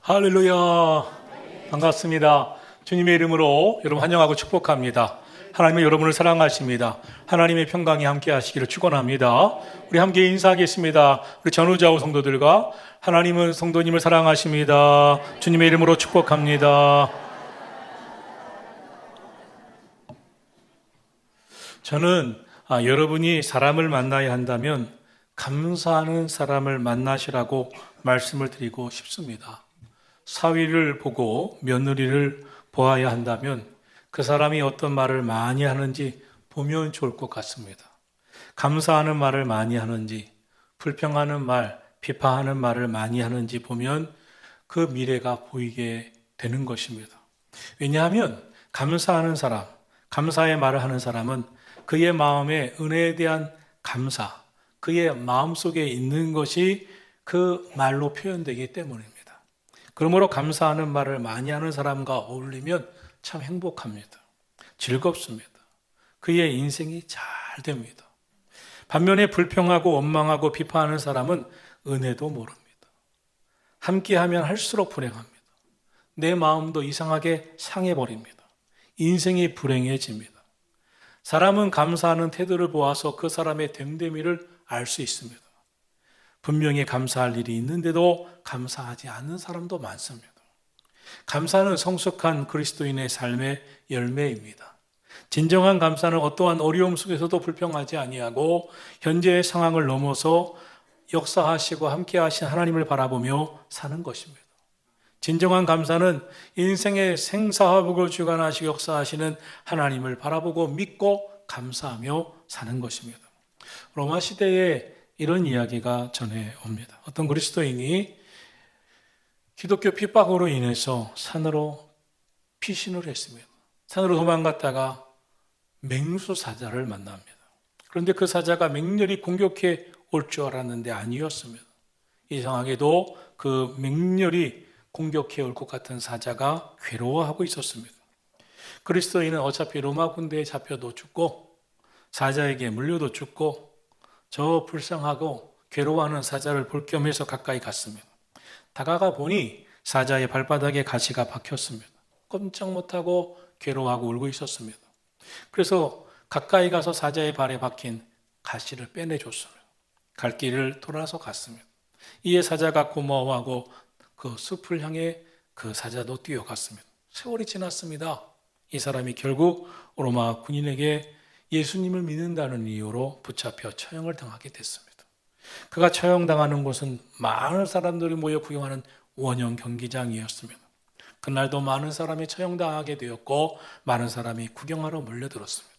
할렐루야. 반갑습니다. 주님의 이름으로 여러분 환영하고 축복합니다. 하나님은 여러분을 사랑하십니다. 하나님의 평강이 함께 하시기를 축원합니다. 우리 함께 인사하겠습니다. 우리 전우자우 성도들과 하나님은 성도님을 사랑하십니다. 주님의 이름으로 축복합니다. 저는 여러분이 사람을 만나야 한다면 감사하는 사람을 만나시라고 말씀을 드리고 싶습니다. 사위를 보고 며느리를 보아야 한다면 그 사람이 어떤 말을 많이 하는지 보면 좋을 것 같습니다. 감사하는 말을 많이 하는지, 불평하는 말, 비판하는 말을 많이 하는지 보면 그 미래가 보이게 되는 것입니다. 왜냐하면 감사하는 사람, 감사의 말을 하는 사람은 그의 마음에 은혜에 대한 감사, 그의 마음속에 있는 것이 그 말로 표현되기 때문입니다. 그러므로 감사하는 말을 많이 하는 사람과 어울리면 참 행복합니다. 즐겁습니다. 그의 인생이 잘 됩니다. 반면에 불평하고 원망하고 비판하는 사람은 은혜도 모릅니다. 함께하면 할수록 불행합니다. 내 마음도 이상하게 상해버립니다. 인생이 불행해집니다. 사람은 감사하는 태도를 보아서 그 사람의 됨됨이를 알 수 있습니다. 분명히 감사할 일이 있는데도 감사하지 않는 사람도 많습니다. 감사는 성숙한 그리스도인의 삶의 열매입니다. 진정한 감사는 어떠한 어려움 속에서도 불평하지 아니하고 현재의 상황을 넘어서 역사하시고 함께하신 하나님을 바라보며 사는 것입니다. 진정한 감사는 인생의 생사화복을 주관하시고 역사하시는 하나님을 바라보고 믿고 감사하며 사는 것입니다. 로마 시대에 이런 이야기가 전해옵니다. 어떤 그리스도인이 기독교 핍박으로 인해서 산으로 피신을 했습니다. 산으로 도망갔다가 맹수 사자를 만납니다. 그런데 그 사자가 맹렬히 공격해 올 줄 알았는데 아니었습니다. 이상하게도 그 맹렬히 공격해 올 것 같은 사자가 괴로워하고 있었습니다. 그리스도인은 어차피 로마 군대에 잡혀도 죽고 사자에게 물려도 죽고 저 불쌍하고 괴로워하는 사자를 볼 겸해서 가까이 갔습니다. 다가가 보니 사자의 발바닥에 가시가 박혔습니다. 꼼짝 못하고 괴로워하고 울고 있었습니다. 그래서 가까이 가서 사자의 발에 박힌 가시를 빼내줬습니다. 갈 길을 돌아서 갔습니다. 이에 사자가 고마워하고 그 숲을 향해 그 사자도 뛰어갔습니다. 세월이 지났습니다. 이 사람이 결국 로마 군인에게 예수님을 믿는다는 이유로 붙잡혀 처형을 당하게 됐습니다. 그가 처형당하는 곳은 많은 사람들이 모여 구경하는 원형 경기장이었습니다. 그날도 많은 사람이 처형당하게 되었고 많은 사람이 구경하러 몰려들었습니다.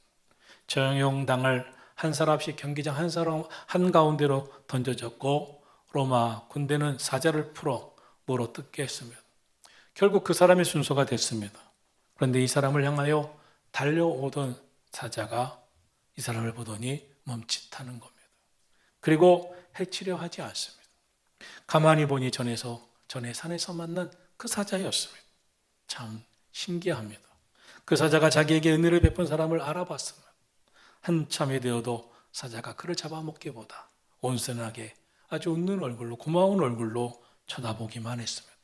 처형당할 한 사람씩 경기장 한 사람 한가운데로 던져졌고 로마 군대는 사자를 풀어 물어 뜯게 했습니다. 결국 그 사람의 순서가 됐습니다. 그런데 이 사람을 향하여 달려오던 사자가 이 사람을 보더니 멈칫하는 겁니다. 그리고 해치려 하지 않습니다. 가만히 보니 전에 산에서 만난 그 사자였습니다. 참 신기합니다. 그 사자가 자기에게 은혜를 베푼 사람을 알아봤습니다. 한참이 되어도 사자가 그를 잡아먹기보다 온순하게 아주 웃는 얼굴로 고마운 얼굴로 쳐다보기만 했습니다.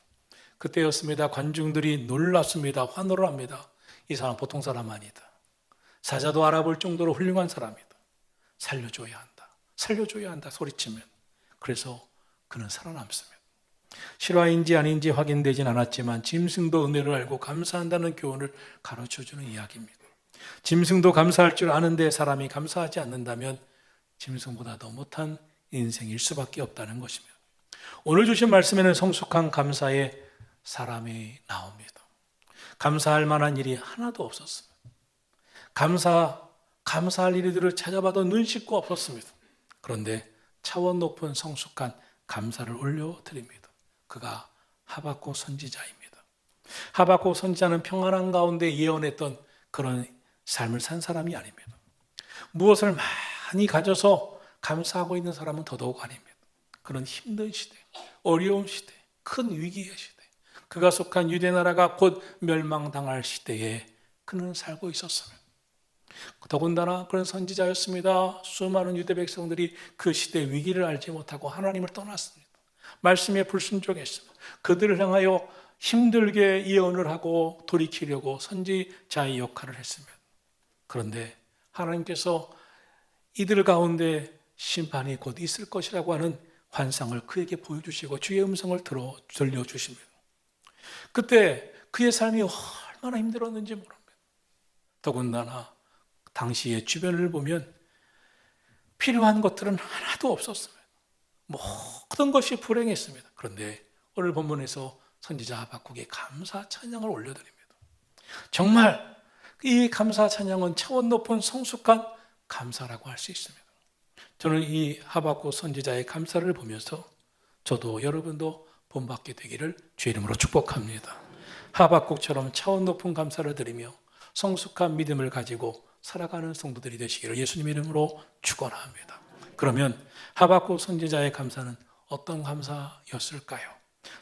그때였습니다. 관중들이 놀랐습니다. 환호를 합니다. 이 사람 보통 사람 아니다. 사자도 알아볼 정도로 훌륭한 사람이다. 살려줘야 한다. 살려줘야 한다 소리치면 그래서 그는 살아남습니다. 실화인지 아닌지 확인되진 않았지만 짐승도 은혜를 알고 감사한다는 교훈을 가르쳐주는 이야기입니다. 짐승도 감사할 줄 아는데 사람이 감사하지 않는다면 짐승보다 더 못한 인생일 수밖에 없다는 것입니다. 오늘 주신 말씀에는 성숙한 감사의 사람이 나옵니다. 감사할 만한 일이 하나도 없었습니다. 감사할 일들을 찾아봐도 눈 씻고 없었습니다. 그런데 차원 높은 성숙한 감사를 올려드립니다. 그가 하박국 선지자입니다. 하박국 선지자는 평안한 가운데 예언했던 그런 삶을 산 사람이 아닙니다. 무엇을 많이 가져서 감사하고 있는 사람은 더더욱 아닙니다. 그런 힘든 시대, 어려운 시대, 큰 위기의 시대, 그가 속한 유대 나라가 곧 멸망당할 시대에 그는 살고 있었습니다. 더군다나 그런 선지자였습니다. 수많은 유대 백성들이 그 시대의 위기를 알지 못하고 하나님을 떠났습니다. 말씀에 불순종했습니다. 그들을 향하여 힘들게 예언을 하고 돌이키려고 선지자의 역할을 했습니다. 그런데 하나님께서 이들 가운데 심판이 곧 있을 것이라고 하는 환상을 그에게 보여주시고 주의 음성을 들려주십니다. 그때 그의 삶이 얼마나 힘들었는지 모릅니다. 더군다나 당시의 주변을 보면 필요한 것들은 하나도 없었습니다. 모든 것이 불행했습니다. 그런데 오늘 본문에서 선지자 하박국이 감사 찬양을 올려드립니다. 정말 이 감사 찬양은 차원 높은 성숙한 감사라고 할 수 있습니다. 저는 이 하박국 선지자의 감사를 보면서 저도 여러분도 본받게 되기를 주의 이름으로 축복합니다. 하박국처럼 차원 높은 감사를 드리며 성숙한 믿음을 가지고 살아가는 성도들이 되시기를 예수님의 이름으로 축원합니다. 그러면 하박국 선지자의 감사는 어떤 감사였을까요?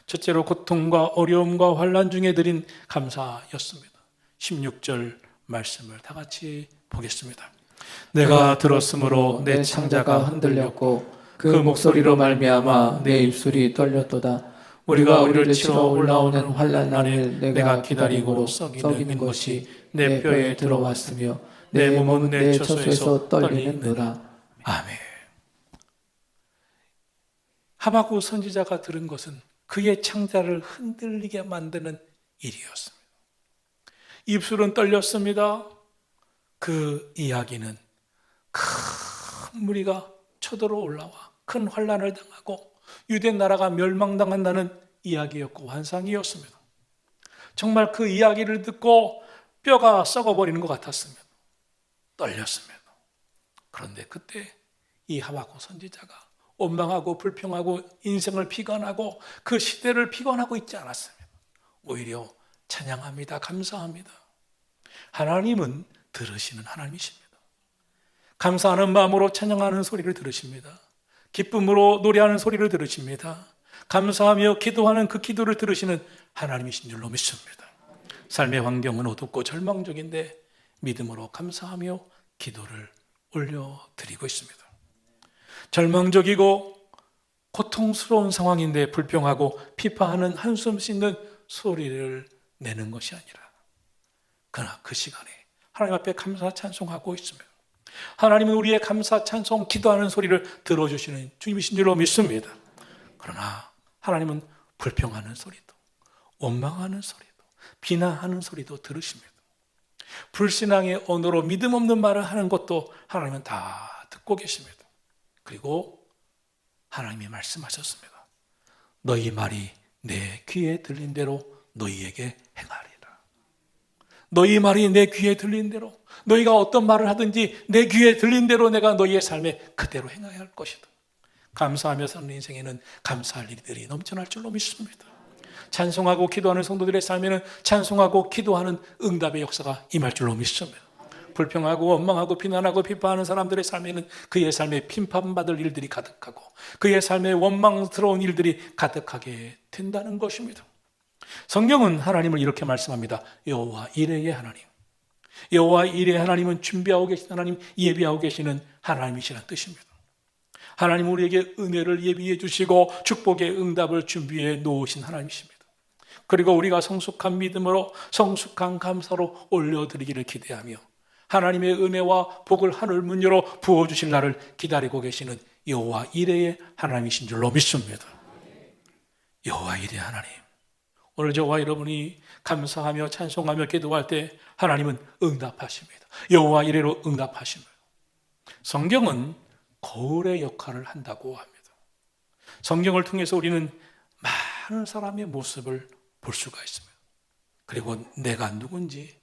첫째로 고통과 어려움과 환난 중에 드린 감사였습니다. 16절 말씀을 다 같이 보겠습니다. 내가 들었으므로 내 창자가 흔들렸고 그 목소리로 말미암아 내 입술이 떨렸도다. 우리를 치러 올라오는 환난 날을 내가 기다리고 썩이는 것이 내 뼈에 들어왔으며 내 몸은 내 처소에서 떨리는도다. 아멘. 하박국 선지자가 들은 것은 그의 창자를 흔들리게 만드는 일이었습니다. 입술은 떨렸습니다. 그 이야기는 큰 무리가 쳐들어 올라와 큰 환난을 당하고 유대 나라가 멸망당한다는 이야기였고 환상이었습니다. 정말 그 이야기를 듣고 뼈가 썩어버리는 것 같았습니다. 떨렸습니다. 그런데 그때 이 하박국 선지자가 원망하고 불평하고 인생을 비관하고 그 시대를 비관하고 있지 않았습니다. 오히려 찬양합니다. 감사합니다. 하나님은 들으시는 하나님이십니다. 감사하는 마음으로 찬양하는 소리를 들으십니다. 기쁨으로 노래하는 소리를 들으십니다. 감사하며 기도하는 그 기도를 들으시는 하나님이신 줄로 믿습니다. 삶의 환경은 어둡고 절망적인데 믿음으로 감사하며 기도를 올려드리고 있습니다. 절망적이고 고통스러운 상황인데 불평하고 피파하는 한숨 씻는 소리를 내는 것이 아니라 그러나 그 시간에 하나님 앞에 감사 찬송하고 있습니다. 하나님은 우리의 감사 찬송 기도하는 소리를 들어주시는 주님이신 줄로 믿습니다. 그러나 하나님은 불평하는 소리도 원망하는 소리도 비난하는 소리도 들으십니다. 불신앙의 언어로 믿음 없는 말을 하는 것도 하나님은 다 듣고 계십니다. 그리고 하나님이 말씀하셨습니다. 너희 말이 내 귀에 들린 대로 너희에게 행하리라. 너희 말이 내 귀에 들린 대로 너희가 어떤 말을 하든지 내 귀에 들린 대로 내가 너희의 삶에 그대로 행해야 할 것이다. 감사하며 사는 인생에는 감사할 일들이 넘쳐날 줄로 믿습니다. 찬송하고 기도하는 성도들의 삶에는 찬송하고 기도하는 응답의 역사가 임할 줄로 믿습니다. 불평하고 원망하고 비난하고 비판하는 사람들의 삶에는 그의 삶에 핀판받을 일들이 가득하고 그의 삶에 원망스러운 일들이 가득하게 된다는 것입니다. 성경은 하나님을 이렇게 말씀합니다. 여호와 이레의 하나님. 여호와 이레의 하나님은 준비하고 계신 하나님, 예비하고 계시는 하나님이시라는 뜻입니다. 하나님 우리에게 은혜를 예비해 주시고 축복의 응답을 준비해 놓으신 하나님이십니다. 그리고 우리가 성숙한 믿음으로 성숙한 감사로 올려드리기를 기대하며 하나님의 은혜와 복을 하늘 문 열어 부어주실 날을 기다리고 계시는 여호와 이레의 하나님이신 줄로 믿습니다. 여호와 이레의 하나님, 오늘 저와 여러분이 감사하며 찬송하며 기도할 때 하나님은 응답하십니다. 여호와 이레로 응답하십니다. 성경은 거울의 역할을 한다고 합니다. 성경을 통해서 우리는 많은 사람의 모습을 볼 수가 있습니다. 그리고 내가 누군지,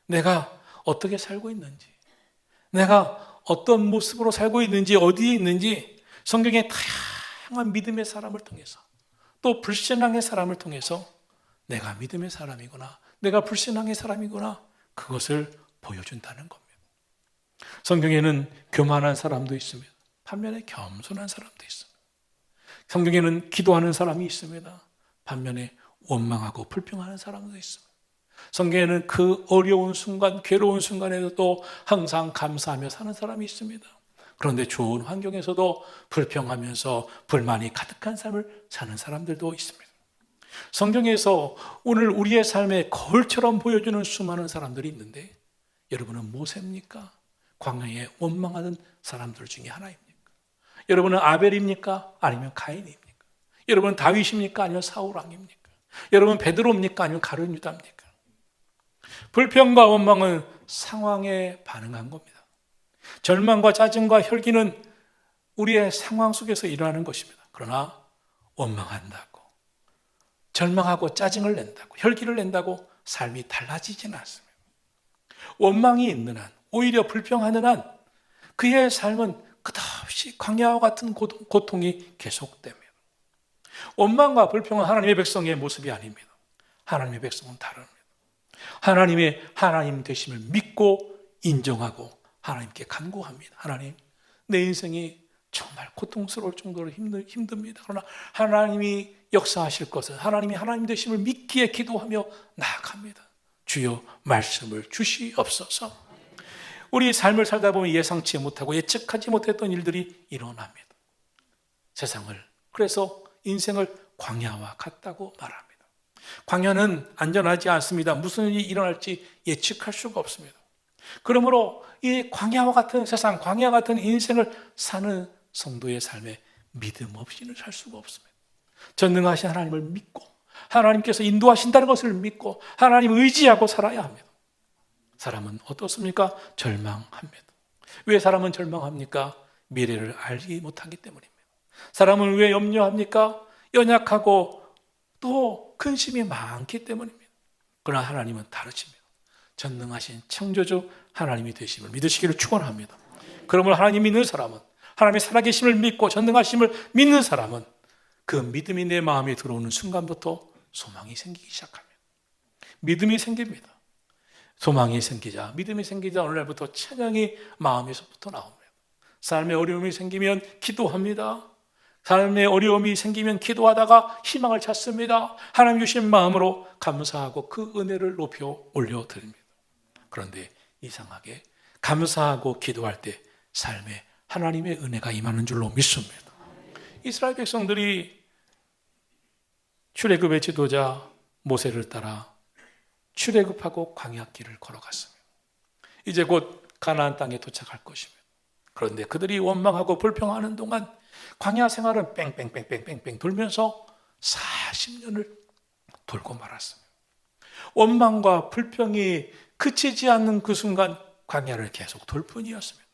내가 어떻게 살고 있는지, 내가 어떤 모습으로 살고 있는지, 어디에 있는지 성경의 다양한 믿음의 사람을 통해서 또 불신앙의 사람을 통해서 내가 믿음의 사람이구나, 내가 불신앙의 사람이구나, 그것을 보여준다는 겁니다. 성경에는 교만한 사람도 있습니다. 반면에 겸손한 사람도 있습니다. 성경에는 기도하는 사람이 있습니다. 반면에 원망하고 불평하는 사람도 있습니다. 성경에는 그 어려운 순간, 괴로운 순간에도 또 항상 감사하며 사는 사람이 있습니다. 그런데 좋은 환경에서도 불평하면서 불만이 가득한 삶을 사는 사람들도 있습니다. 성경에서 오늘 우리의 삶에 거울처럼 보여주는 수많은 사람들이 있는데 여러분은 모세입니까? 광야에 원망하는 사람들 중에 하나입니까? 여러분은 아벨입니까? 아니면 가인입니까? 여러분은 다윗입니까? 아니면 사울 왕입니까? 여러분 베드로입니까? 아니면 가룟 유다입니까? 불평과 원망은 상황에 반응한 겁니다. 절망과 짜증과 혈기는 우리의 상황 속에서 일어나는 것입니다. 그러나 원망한다고, 절망하고 짜증을 낸다고, 혈기를 낸다고 삶이 달라지지는 않습니다. 원망이 있는 한, 오히려 불평하는 한 그의 삶은 끝없이 광야와 같은 고통이 계속됩니다. 원망과 불평은 하나님의 백성의 모습이 아닙니다. 하나님의 백성은 다릅니다. 하나님의 하나님 되심을 믿고 인정하고 하나님께 간구합니다. 하나님, 내 인생이 정말 고통스러울 정도로 힘듭니다. 그러나 하나님이 역사하실 것을, 하나님이 하나님 되심을 믿기에 기도하며 나아갑니다. 주여 말씀을 주시옵소서. 우리 삶을 살다 보면 예상치 못하고 예측하지 못했던 일들이 일어납니다. 세상을, 그래서 인생을 광야와 같다고 말합니다. 광야는 안전하지 않습니다. 무슨 일이 일어날지 예측할 수가 없습니다. 그러므로 이 광야와 같은 세상, 광야 같은 인생을 사는 성도의 삶에 믿음 없이는 살 수가 없습니다. 전능하신 하나님을 믿고 하나님께서 인도하신다는 것을 믿고 하나님을 의지하고 살아야 합니다. 사람은 어떻습니까? 절망합니다. 왜 사람은 절망합니까? 미래를 알지 못하기 때문입니다. 사람은 왜 염려합니까? 연약하고 또 근심이 많기 때문입니다. 그러나 하나님은 다르십니다. 전능하신 창조주 하나님이 되심을 믿으시기를 축원합니다. 그러므로 하나님 믿는 사람은, 하나님의 살아계심을 믿고 전능하심을 믿는 사람은 그 믿음이 내 마음에 들어오는 순간부터 소망이 생기기 시작합니다. 믿음이 생깁니다. 소망이 생기자, 믿음이 생기자 오늘날부터 찬양이 마음에서부터 나옵니다. 삶에 어려움이 생기면 기도합니다. 삶에 어려움이 생기면 기도하다가 희망을 찾습니다. 하나님 주신 마음으로 감사하고 그 은혜를 높여 올려드립니다. 그런데 이상하게 감사하고 기도할 때 삶에 하나님의 은혜가 임하는 줄로 믿습니다. 이스라엘 백성들이 출애굽의 지도자 모세를 따라 출애굽하고 광야길을 걸어갔습니다. 이제 곧 가나안 땅에 도착할 것입니다. 그런데 그들이 원망하고 불평하는 동안 광야 생활은 뺑뺑뺑뺑뺑뺑 돌면서 40년을 돌고 말았습니다. 원망과 불평이 그치지 않는 그 순간 광야를 계속 돌 뿐이었습니다.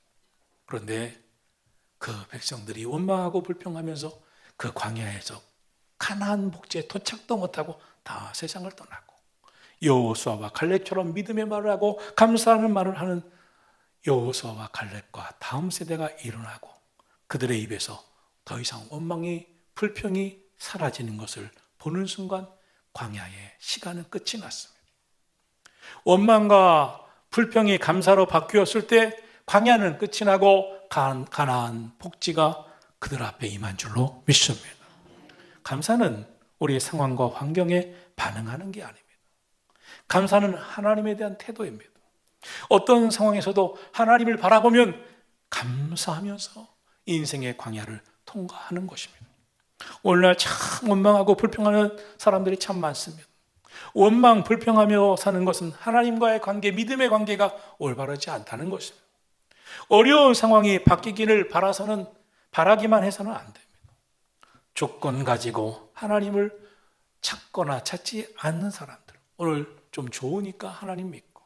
그런데 그 백성들이 원망하고 불평하면서 그 광야에서 가나안 복지에 도착도 못하고 다 세상을 떠나고 여호수아와 갈렙처럼 믿음의 말을 하고 감사하는 말을 하는 여호수아와 갈렙과 다음 세대가 일어나고 그들의 입에서 더 이상 원망이 불평이 사라지는 것을 보는 순간 광야의 시간은 끝이 났습니다. 원망과 불평이 감사로 바뀌었을 때 광야는 끝이 나고 가나안 복지가 그들 앞에 임한 줄로 믿습니다. 감사는 우리의 상황과 환경에 반응하는 게 아닙니다. 감사는 하나님에 대한 태도입니다. 어떤 상황에서도 하나님을 바라보면 감사하면서 인생의 광야를 통과하는 것입니다. 오늘날 참 원망하고 불평하는 사람들이 참 많습니다. 원망, 불평하며 사는 것은 하나님과의 관계, 믿음의 관계가 올바르지 않다는 것입니다. 어려운 상황이 바뀌기를 바라기만 해서는 안 됩니다. 조건 가지고 하나님을 찾거나 찾지 않는 사람들, 오늘 좀 좋으니까 하나님 믿고,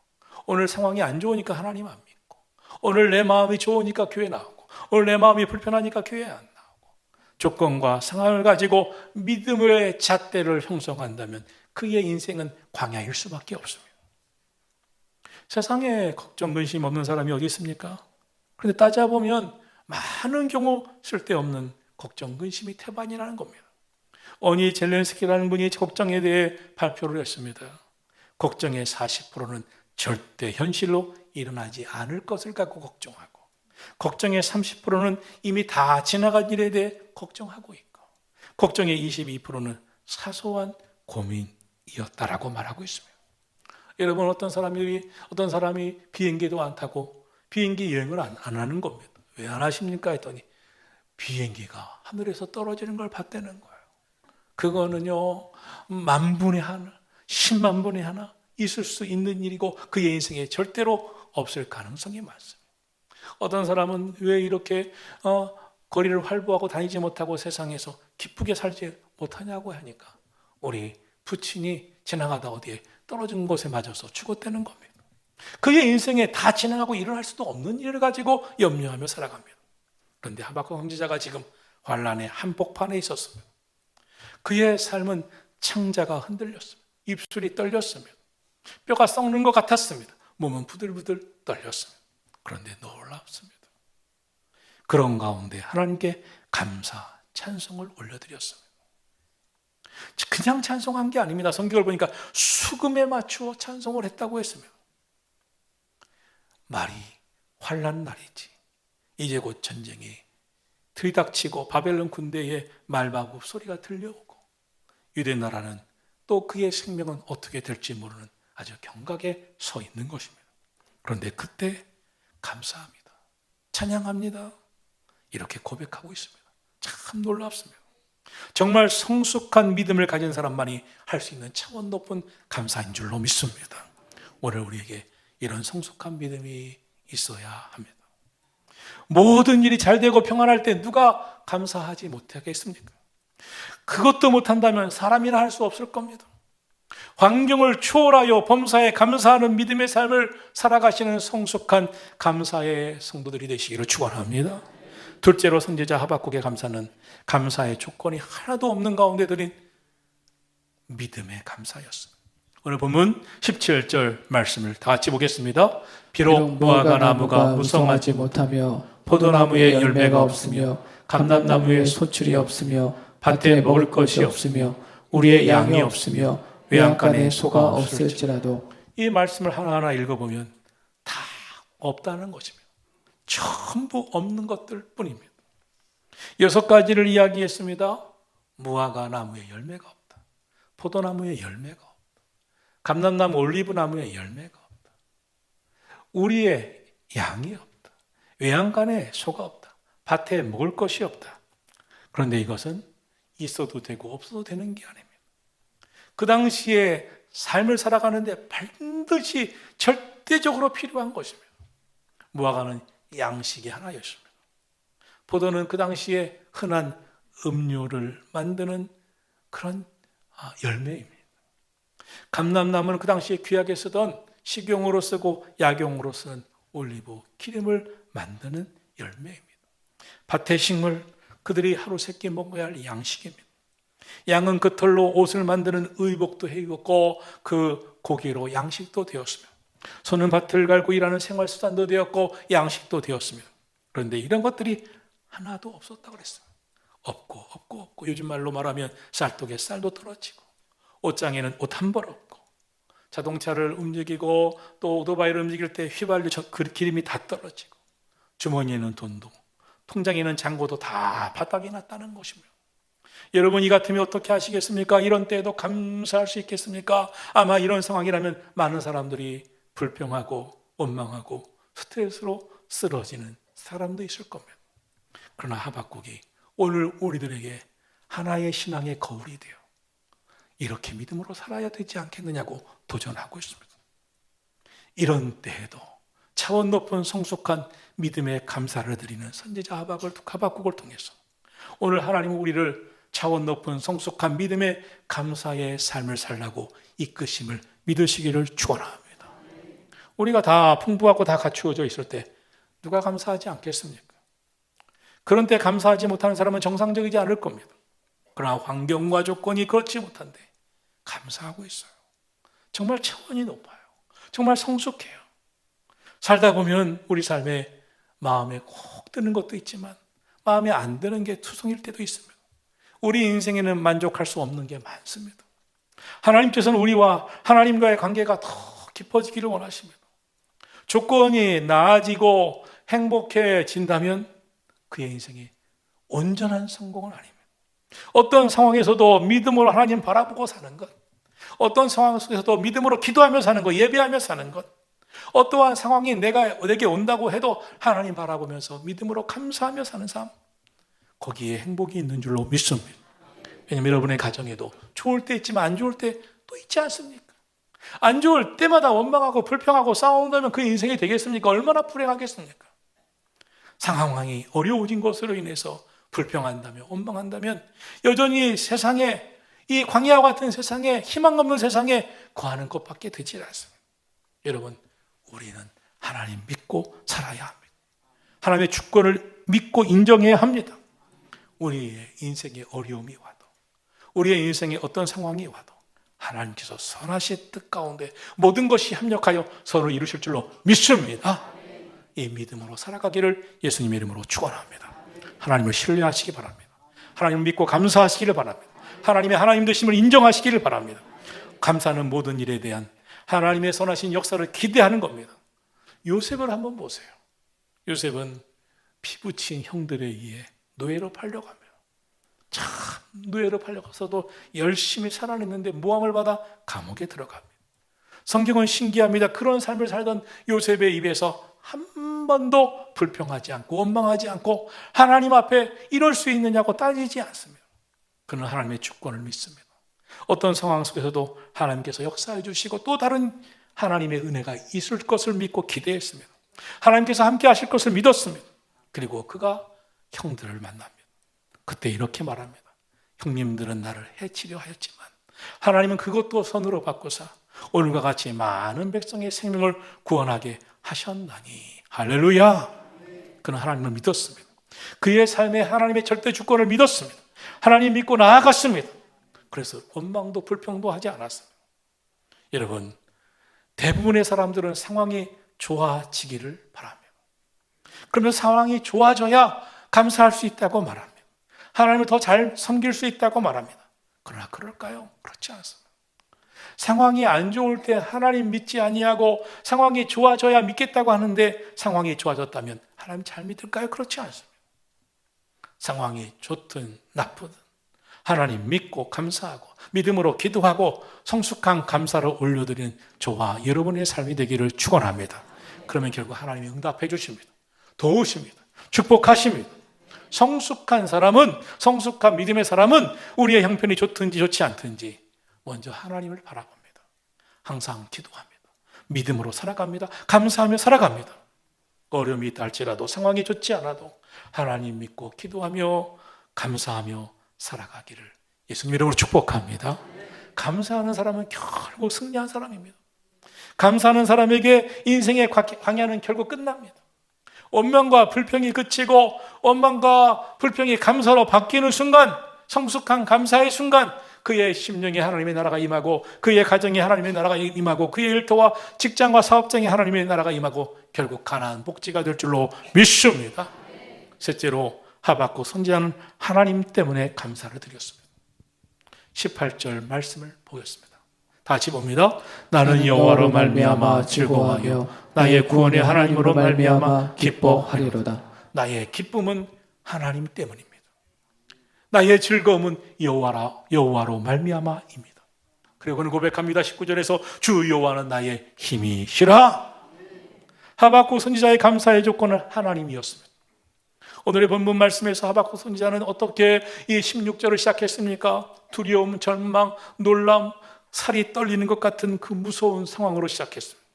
오늘 상황이 안 좋으니까 하나님 안 믿고, 오늘 내 마음이 좋으니까 교회 나오고, 오늘 내 마음이 불편하니까 교회 안 나오고, 조건과 상황을 가지고 믿음의 잣대를 형성한다면 그의 인생은 광야일 수밖에 없습니다. 세상에 걱정, 근심 없는 사람이 어디 있습니까? 그런데 따져보면 많은 경우 쓸데없는 걱정, 근심이 태반이라는 겁니다. 어니 젤렌스키라는 분이 걱정에 대해 발표를 했습니다. 걱정의 40%는 절대 현실로 일어나지 않을 것을 갖고 걱정하고, 걱정의 30%는 이미 다 지나간 일에 대해 걱정하고 있고, 걱정의 22%는 사소한 고민이었다라고 말하고 있습니다. 여러분, 어떤 사람이 비행기도 안 타고 비행기 여행을 안 하는 겁니다. 왜 안 하십니까? 했더니 비행기가 하늘에서 떨어지는 걸 봤다는 거예요. 그거는요, 10,000분의 하나, 100,000분의 하나 있을 수 있는 일이고 그의 인생에 절대로 없을 가능성이 많습니다. 어떤 사람은 왜 이렇게 거리를 활보하고 다니지 못하고 세상에서 기쁘게 살지 못하냐고 하니까 우리 부친이 지나가다 어디에 떨어진 곳에 맞아서 죽었다는 겁니다. 그의 인생에 다 지나가고 일어날 수도 없는 일을 가지고 염려하며 살아갑니다. 그런데 하박국 선지자가 지금 환란의 한복판에 있었습니다. 그의 삶은 창자가 흔들렸습니다. 입술이 떨렸습니다. 뼈가 썩는 것 같았습니다. 몸은 부들부들 떨렸습니다. 그런데 놀랍습니다. 그런 가운데 하나님께 감사, 찬송을 올려드렸습니다. 그냥 찬송한 게 아닙니다. 성경을 보니까 수금에 맞추어 찬송을 했다고 했습니다. 말이 환난 날이지. 이제 곧 전쟁이 들이닥치고 바벨론 군대의 말바굽 소리가 들려오고 유대 나라는 또 그의 생명은 어떻게 될지 모르는 아주 경각에 서 있는 것입니다. 그런데 그때 감사합니다. 찬양합니다. 이렇게 고백하고 있습니다. 참 놀랍습니다. 정말 성숙한 믿음을 가진 사람만이 할 수 있는 차원 높은 감사인 줄로 믿습니다. 오늘 우리에게 이런 성숙한 믿음이 있어야 합니다. 모든 일이 잘 되고 평안할 때 누가 감사하지 못하겠습니까? 그것도 못한다면 사람이나 할 수 없을 겁니다. 환경을 초월하여 범사에 감사하는 믿음의 삶을 살아가시는 성숙한 감사의 성도들이 되시기를 축원합니다. 둘째로 선지자 하박국의 감사는 감사의 조건이 하나도 없는 가운데 드린 믿음의 감사였습니다. 오늘 본문 17절 말씀을 다 같이 보겠습니다. 비록 무화과 나무가 무성하지 못하며 포도나무에 열매가 없으며 감람나무에 소출이 없으며 밭에 먹을 것이 없으며 우리의 양이 없으며 외양간에 소가 없을지라도, 이 말씀을 하나하나 읽어보면 다 없다는 것입니다. 전부 없는 것들 뿐입니다. 6가지를 이야기했습니다. 무화과 나무에 열매가 없다. 포도나무에 열매가 없다. 감람나무, 올리브나무에 열매가 없다. 우리의 양이 없다. 외양간에 소가 없다. 밭에 먹을 것이 없다. 그런데 이것은 있어도 되고 없어도 되는 게 아닙니다. 그 당시에 삶을 살아가는데 반드시 절대적으로 필요한 것입니다. 무화과는 양식의 하나였습니다. 포도는 그 당시에 흔한 음료를 만드는 그런 열매입니다. 감람나무는 그 당시에 귀하게 쓰던 식용으로 쓰고 약용으로 쓰는 올리브 기름을 만드는 열매입니다. 밭의 식물, 그들이 하루 세끼 먹어야 할 양식입니다. 양은 그 털로 옷을 만드는 의복도 해입었고 그 고기로 양식도 되었으며 소는 밭을 갈고 일하는 생활수단도 되었고 양식도 되었습니다. 그런데 이런 것들이 하나도 없었다고 그랬어요. 없고 요즘 말로 말하면 쌀독에 쌀도 떨어지고 옷장에는 옷 한 벌 없고 자동차를 움직이고 또 오토바이를 움직일 때 휘발유 기름이 다 떨어지고 주머니에는 돈도 통장에는 잔고도 다 바닥에 났다는 것입니다. 여러분, 이 같으면 어떻게 하시겠습니까? 이런 때에도 감사할 수 있겠습니까? 아마 이런 상황이라면 많은 사람들이 불평하고 원망하고 스트레스로 쓰러지는 사람도 있을 겁니다. 그러나 하박국이 오늘 우리들에게 하나의 신앙의 거울이 되어 이렇게 믿음으로 살아야 되지 않겠느냐고 도전하고 있습니다. 이런 때에도 차원 높은 성숙한 믿음의 감사를 드리는 선지자 하박국을 통해서 오늘 하나님은 우리를 차원 높은 성숙한 믿음의 감사의 삶을 살라고 이끄심을 믿으시기를 축원합니다. 우리가 다 풍부하고 다 갖추어져 있을 때 누가 감사하지 않겠습니까? 그런 때 감사하지 못하는 사람은 정상적이지 않을 겁니다. 그러나 환경과 조건이 그렇지 못한데 감사하고 있어요. 정말 차원이 높아요. 정말 성숙해요. 살다 보면 우리 삶에 마음에 콕 드는 것도 있지만 마음에 안 드는 게 투성일 때도 있습니다. 우리 인생에는 만족할 수 없는 게 많습니다. 하나님께서는 우리와 하나님과의 관계가 더 깊어지기를 원하십니다. 조건이 나아지고 행복해진다면 그의 인생이 온전한 성공은 아닙니다. 어떤 상황에서도 믿음으로 하나님 바라보고 사는 것, 어떤 상황 속에서도 믿음으로 기도하며 사는 것, 예배하며 사는 것, 어떠한 상황이 내게 온다고 해도 하나님 바라보면서 믿음으로 감사하며 사는 삶, 거기에 행복이 있는 줄로 믿습니다. 왜냐하면 여러분의 가정에도 좋을 때 있지만 안 좋을 때 또 있지 않습니까? 안 좋을 때마다 원망하고 불평하고 싸운다면 그 인생이 되겠습니까? 얼마나 불행하겠습니까? 상황이 어려워진 것으로 인해서 불평한다면 원망한다면 여전히 세상에, 이 광야와 같은 세상에, 희망 없는 세상에 거하는 것밖에 되지 않습니다. 여러분, 우리는 하나님 믿고 살아야 합니다. 하나님의 주권을 믿고 인정해야 합니다. 우리의 인생에 어려움이 와도, 우리의 인생에 어떤 상황이 와도 하나님께서 선하신 뜻 가운데 모든 것이 합력하여 서로 이루실 줄로 믿습니다. 이 믿음으로 살아가기를 예수님의 이름으로 축원합니다. 하나님을 신뢰하시기 바랍니다. 하나님을 믿고 감사하시기를 바랍니다. 하나님 되심을 인정하시기를 바랍니다. 감사는 모든 일에 대한 하나님의 선하신 역사를 기대하는 겁니다. 요셉을 한번 보세요. 요셉은 피부친 형들에 의해 노예로 팔려갑니다. 참 노예로 팔려가서도 열심히 살아냈는데 모함을 받아 감옥에 들어갑니다. 성경은 신기합니다. 그런 삶을 살던 요셉의 입에서 한 번도 불평하지 않고 원망하지 않고 하나님 앞에 이럴 수 있느냐고 따지지 않습니다. 그는 하나님의 주권을 믿습니다. 어떤 상황 속에서도 하나님께서 역사해 주시고 또 다른 하나님의 은혜가 있을 것을 믿고 기대했습니다. 하나님께서 함께 하실 것을 믿었습니다. 그리고 그가 형들을 만납니다. 그때 이렇게 말합니다. 형님들은 나를 해치려 하였지만 하나님은 그것도 선으로 바꾸사 오늘과 같이 많은 백성의 생명을 구원하게 하셨나니. 할렐루야. 그는 하나님을 믿었습니다. 그의 삶에 하나님의 절대 주권을 믿었습니다. 하나님 믿고 나아갔습니다. 그래서 원망도 불평도 하지 않았습니다. 여러분, 대부분의 사람들은 상황이 좋아지기를 바랍니다. 그러면 상황이 좋아져야 감사할 수 있다고 말합니다. 하나님을 더 잘 섬길 수 있다고 말합니다. 그러나 그럴까요? 그렇지 않습니다. 상황이 안 좋을 때 하나님 믿지 아니하고 상황이 좋아져야 믿겠다고 하는데 상황이 좋아졌다면 하나님 잘 믿을까요? 그렇지 않습니다. 상황이 좋든 나쁘든 하나님 믿고 감사하고 믿음으로 기도하고 성숙한 감사를 올려드리는 저와 여러분의 삶이 되기를 축원합니다. 그러면 결국 하나님이 응답해 주십니다. 도우십니다. 축복하십니다. 성숙한 믿음의 사람은 우리의 형편이 좋든지 좋지 않든지 먼저 하나님을 바라봅니다. 항상 기도합니다. 믿음으로 살아갑니다. 감사하며 살아갑니다. 어려움이 있다 할지라도 상황이 좋지 않아도 하나님 믿고 기도하며 감사하며 살아가기를 예수님 이름으로 축복합니다. 감사하는 사람은 결국 승리한 사람입니다. 감사하는 사람에게 인생의 광야는 결국 끝납니다. 원망과 불평이 그치고 원망과 불평이 감사로 바뀌는 순간, 성숙한 감사의 순간 그의 심령에 하나님의 나라가 임하고 그의 가정에 하나님의 나라가 임하고 그의 일터와 직장과 사업장에 하나님의 나라가 임하고 결국 가나안 복지가 될 줄로 믿습니다. 셋째로 하박국 선지자는 하나님 때문에 감사를 드렸습니다. 18절 말씀을 보겠습니다. 다시 봅니다. 나는 여호와로 말미암아 즐거워하며 나의 구원의 하나님으로 말미암아 기뻐하리로다. 나의 기쁨은 하나님 때문입니다. 나의 즐거움은 여호와로 말미암아입니다. 그리고 그는 고백합니다. 19절에서 주 여호와는 나의 힘이시라. 하박국 선지자의 감사의 조건은 하나님이었습니다. 오늘의 본문 말씀에서 하박국 선지자는 어떻게 이 16절을 시작했습니까? 두려움, 절망, 놀람, 살이 떨리는 것 같은 그 무서운 상황으로 시작했습니다.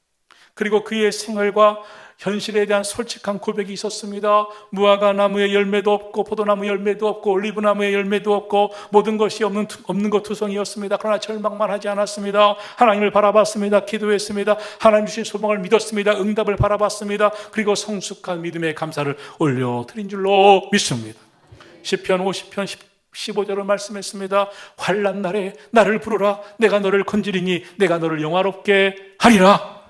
그리고 그의 생활과 현실에 대한 솔직한 고백이 있었습니다. 무화과 나무에 열매도 없고 포도나무 열매도 없고 올리브나무에 열매도 없고 모든 것이 없는 것 투성이었습니다. 그러나 절망만 하지 않았습니다. 하나님을 바라봤습니다. 기도했습니다. 하나님 주신 소망을 믿었습니다. 응답을 바라봤습니다. 그리고 성숙한 믿음의 감사를 올려드린 줄로 믿습니다. 시편 50편 15절을 말씀했습니다. 환난 날에 나를 부르라. 내가 너를 건지리니 내가 너를 영화롭게 하리라.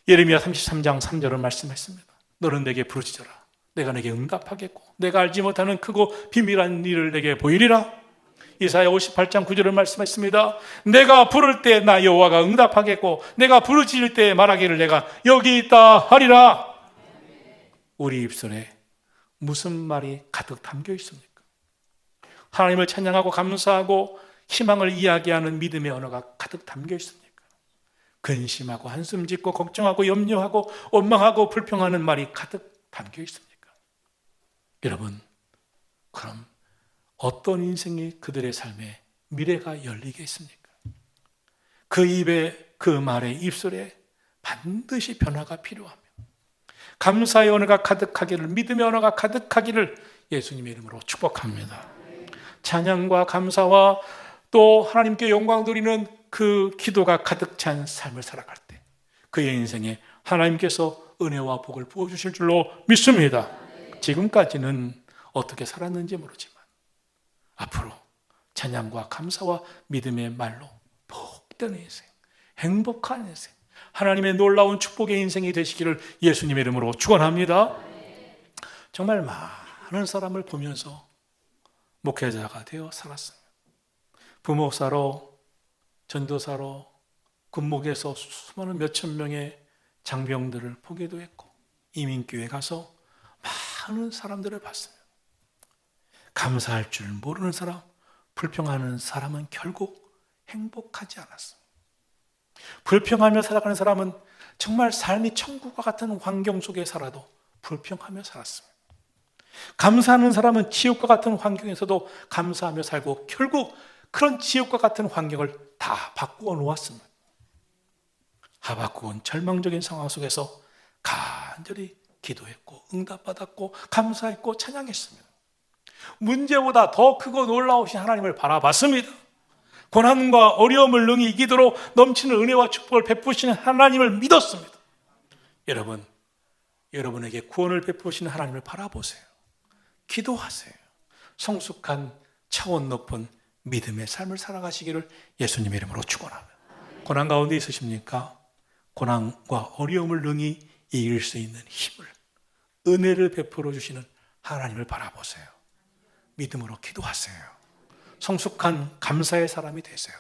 예레미야 33장 3절을 말씀했습니다. 너는 내게 부르짖어라. 내가 내게 응답하겠고 내가 알지 못하는 크고 비밀한 일을 내게 보이리라. 이사야 58장 9절을 말씀했습니다. 내가 부를 때 나 여호와가 응답하겠고 내가 부르짖을 때 말하기를 내가 여기 있다 하리라. 우리 입술에 무슨 말이 가득 담겨 있습니까? 하나님을 찬양하고 감사하고 희망을 이야기하는 믿음의 언어가 가득 담겨 있습니까? 근심하고 한숨 짓고 걱정하고 염려하고 원망하고 불평하는 말이 가득 담겨 있습니까? 여러분, 그럼 어떤 인생이 그들의 삶에 미래가 열리겠습니까? 그 입에, 그 말에, 입술에 반드시 변화가 필요합니다. 감사의 언어가 가득하기를, 믿음의 언어가 가득하기를 예수님의 이름으로 축복합니다. 찬양과 감사와 또 하나님께 영광 돌리는 그 기도가 가득 찬 삶을 살아갈 때 그의 인생에 하나님께서 은혜와 복을 부어주실 줄로 믿습니다. 지금까지는 어떻게 살았는지 모르지만 앞으로 찬양과 감사와 믿음의 말로 복된 인생, 행복한 인생, 하나님의 놀라운 축복의 인생이 되시기를 예수님의 이름으로 축원합니다. 정말 많은 사람을 보면서 목회자가 되어 살았습니다. 부목사로, 전도사로 군목에서 수많은 몇천 명의 장병들을 보기도 했고 이민교회 가서 많은 사람들을 봤습니다. 감사할 줄 모르는 사람, 불평하는 사람은 결국 행복하지 않았습니다. 불평하며 살아가는 사람은 정말 삶이 천국과 같은 환경 속에 살아도 불평하며 살았습니다. 감사하는 사람은 지옥과 같은 환경에서도 감사하며 살고 결국 그런 지옥과 같은 환경을 다 바꾸어 놓았습니다. 하박국은 절망적인 상황 속에서 간절히 기도했고 응답받았고 감사했고 찬양했습니다. 문제보다 더 크고 놀라우신 하나님을 바라봤습니다. 고난과 어려움을 능히 이기도록 넘치는 은혜와 축복을 베푸시는 하나님을 믿었습니다. 여러분, 여러분에게 구원을 베푸시는 하나님을 바라보세요. 기도하세요. 성숙한 차원 높은 믿음의 삶을 살아가시기를 예수님의 이름으로 축원합니다. 고난 가운데 있으십니까? 고난과 어려움을 능히 이길 수 있는 힘을, 은혜를 베풀어 주시는 하나님을 바라보세요. 믿음으로 기도하세요. 성숙한 감사의 사람이 되세요.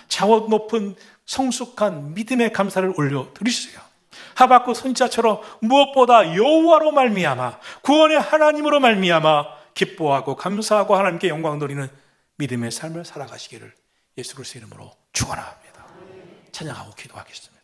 차원 높은 성숙한 믿음의 감사를 올려드리세요. 하박국 선지자처럼 무엇보다 여호와로 말미암아 구원의 하나님으로 말미암아 기뻐하고 감사하고 하나님께 영광 돌리는 믿음의 삶을 살아가시기를 예수 그리스도의 이름으로 축원합니다. 찬양하고 기도하겠습니다.